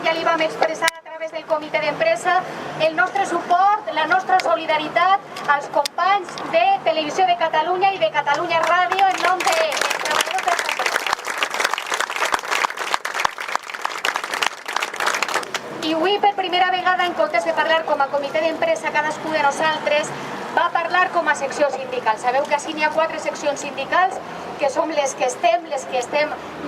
ja li vam expressar a través del comitè d'empresa el nostre suport, la nostra solidaritat als companys de Televisió de Catalunya i de Catalunya Ràdio en nom dels treballadors de l'empresa. I avui, per primera vegada, en comptes de parlar com a comitè d'empresa, cadascú de nosaltres va parlar com a secció sindical. Sabeu que així n'hi ha 4 seccions sindicals, que som les que estem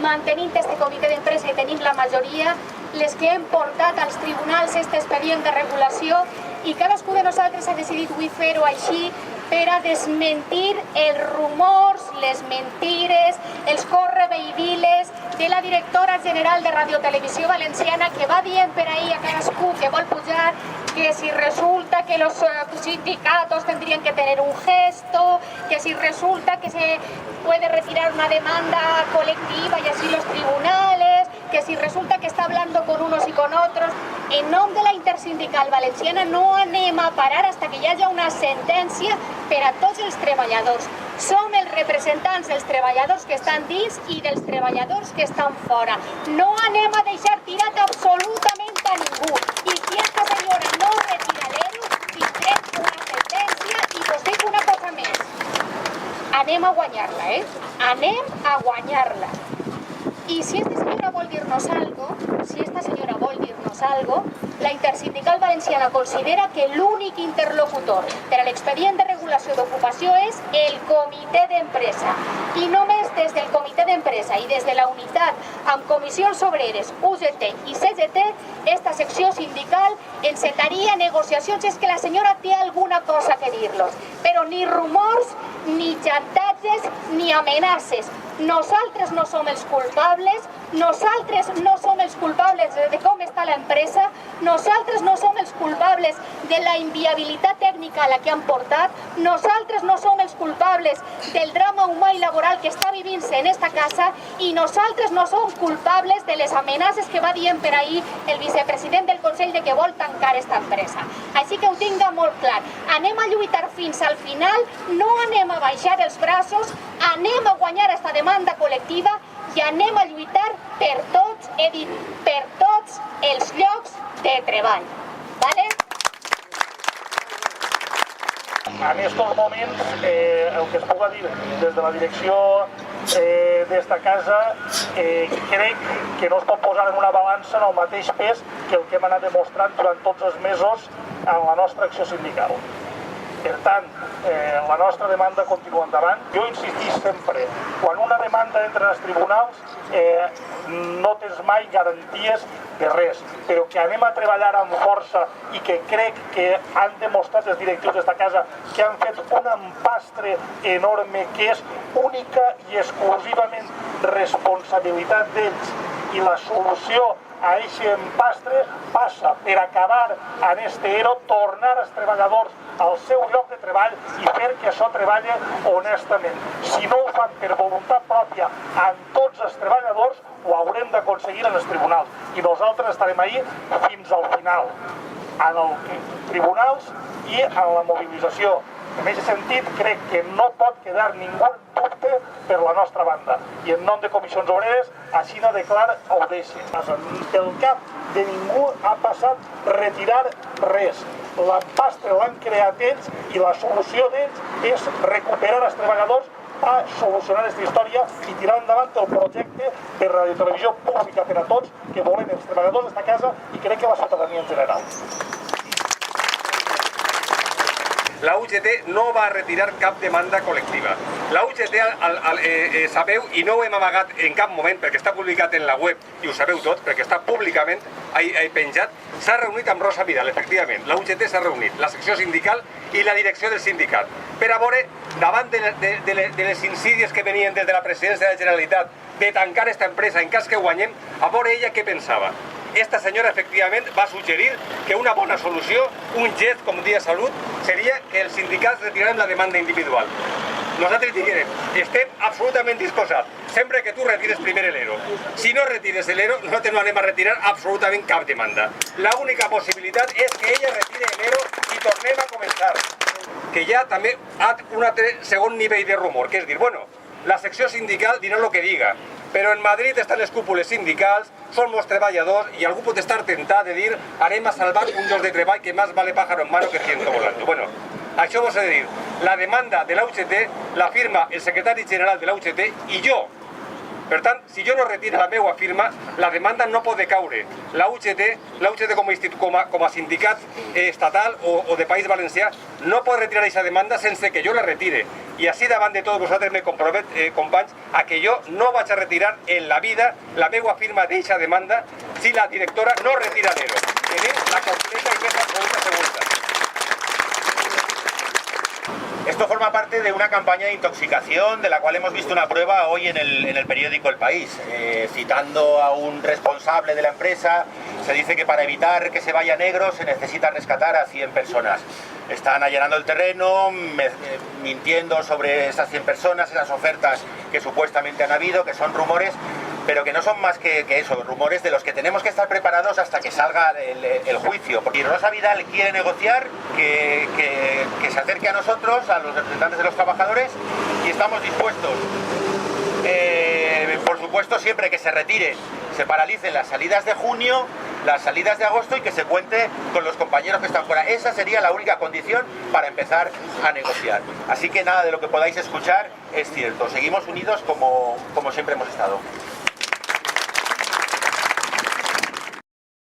mantenint este comitè d'empresa i tenim la majoria, les que hem portat als tribunals aquest expedient de regulació, i cadascú de nosaltres ha decidit avui fer-ho així per a desmentir els rumors, les mentires, els correveïdiles de la directora general de Radiotelevisió Valenciana, que va dient per ahí a cadascú que vol pujar que si resulta que los sindicatos tendrían que tener un gesto, que si resulta que se puede retirar una demanda colectiva y así los tribunales, que si resulta que está hablando con unos y con otros. En nom de la Intersindical Valenciana no anem a parar hasta que hi hagi una sentència per a tots els treballadors. Som els representants dels treballadors que estan dins i dels treballadors que estan fora. No anem a deixar tirat absolutament a ningú. I si esta senyora no retira l'ERO, tindrem una sentència i us dic una cosa més. Anem a guanyar-la, Anem a guanyar-la. I si esta senyora vol dir-nos algo, la Intersindical Valenciana considera que l'únic interlocutor per a l'expedient de regulació d'ocupació és el comitè d'empresa. I només des del comitè d'empresa i des de la unitat amb comissions obreres, UGT i CGT, esta secció sindical encetaria negociacions. És que la senyora té alguna cosa que dir-los, però ni rumors, ni xantatges, ni amenaces. Nosaltres no som els culpables, nosaltres no som els culpables de com està l'empresa, nosaltres no som els culpables de la inviabilitat tècnica a la que han portat, nosaltres no som els culpables del drama humà i laboral que està vivint-se en esta casa, i nosaltres no som culpables de les amenaces que va dient per ahir el vicepresident del Consell de que vol tancar esta empresa. Així que ho tinga molt clar. Anem a lluitar fins al final, no anem a baixar els braços, anem a guanyar esta demanda col·lectiva i anem a lluitar per tots, he dit, per tots els llocs de treball. Vale? En estos moments, el que es puga dir des de la direcció d'esta casa, crec que no es pot posar en una balança en el mateix pes que el que hem anat demostrant durant tots els mesos en la nostra acció sindical. Per tant, la nostra demanda continua endavant. Jo insistís sempre, quan una demanda entra als tribunals no tens mai garanties de res, però que anem a treballar amb força i que crec que han demostrat els directius d'esta casa que han fet un empastre enorme que és única i exclusivament responsabilitat d'ells, i la solució a aquest empastre passa per acabar en este ERO, tornar els treballadors al seu lloc de treball i fer que això treballi honestament. Si no ho fan per voluntat pròpia amb tots els treballadors, ho haurem d'aconseguir en els tribunals. I nosaltres estarem ahí fins al final, en els tribunals i en la mobilització. En aquest sentit, crec que no pot quedar ningú dubte per la nostra banda. I en nom de Comissions Obreres, així no declara o deixa. Pel cap de ningú ha passat retirar res. L'empastre l'han creat ells i la solució d'ells és recuperar els treballadors a solucionar aquesta història i tirar endavant el projecte de radiotelevisió pública per a tots que volem els treballadors d'esta casa i crec que la ciutadania en general. La UGT no va retirar cap demanda col·lectiva. La UGT, sabeu, i no ho hem amagat en cap moment perquè està publicat en la web, i ho sabeu tot, perquè està públicament penjat, s'ha reunit amb Rosa Vidal, efectivament. La UGT s'ha reunit, la secció sindical i la direcció del sindicat, per a veure, davant de les insídies que venien des de la presidència de la Generalitat de tancar aquesta empresa en cas que guanyem, a veure ella què pensava. Esta senyora efectivament va suggerir que una bona solució, un gest com dia Salut, seria que els sindicats retirem la demanda individual. Nosaltres diguem, estem absolutament disposats, sempre que tu retires primer l'ERO. Si no retires l'ERO, nosaltres no anem a retirar absolutament cap demanda. L'única possibilitat és que ella retire l'ERO i tornem a començar. Que hi ha també un altre segon nivell de rumor, que és dir, bueno, la secció sindical dirà el que diga, Però en Madrid estan les cúpules sindicals, som els treballadors i algú pot estar tentat de dir anem a salvar un lloc de treball que més vale pájaro en mano que ciento volando. Bueno, això vos he de dir, la demanda de la UGT la firma el secretari general de la UGT i jo. Per tant, si jo no retiro la meva firma, la demanda no pot decaure. La UGT com a sindicat estatal o de País Valencià no pot retirar aquesta demanda sense que jo la retire. I així davant de tots vosaltres me compromet, companys, a que jo no vaig a retirar en la vida la meva firma d'aquesta demanda si la directora no retira l'ERO. Tenim la completa y més absoluta seguretat. Esto forma parte de una campaña de intoxicación de la cual hemos visto una prueba hoy en el periódico El País. Citando a un responsable de la empresa, se dice que para evitar que se vaya negro se necesita rescatar a 100 personas. Están allanando el terreno, mintiendo sobre esas 100 personas, esas ofertas que supuestamente han habido, que son rumores, pero que no son más que eso, rumores de los que tenemos que estar preparados hasta que salga el juicio. Porque Rosa Vidal quiere negociar, que se acerque a nosotros, a los representantes de los trabajadores, y estamos dispuestos. Por supuesto, siempre que se retire, se paralicen las salidas de junio, las salidas de agosto y que se cuente con los compañeros que están fuera. Esa sería la única condición para empezar a negociar. Así que nada de lo que podáis escuchar es cierto. Seguimos unidos como siempre hemos estado.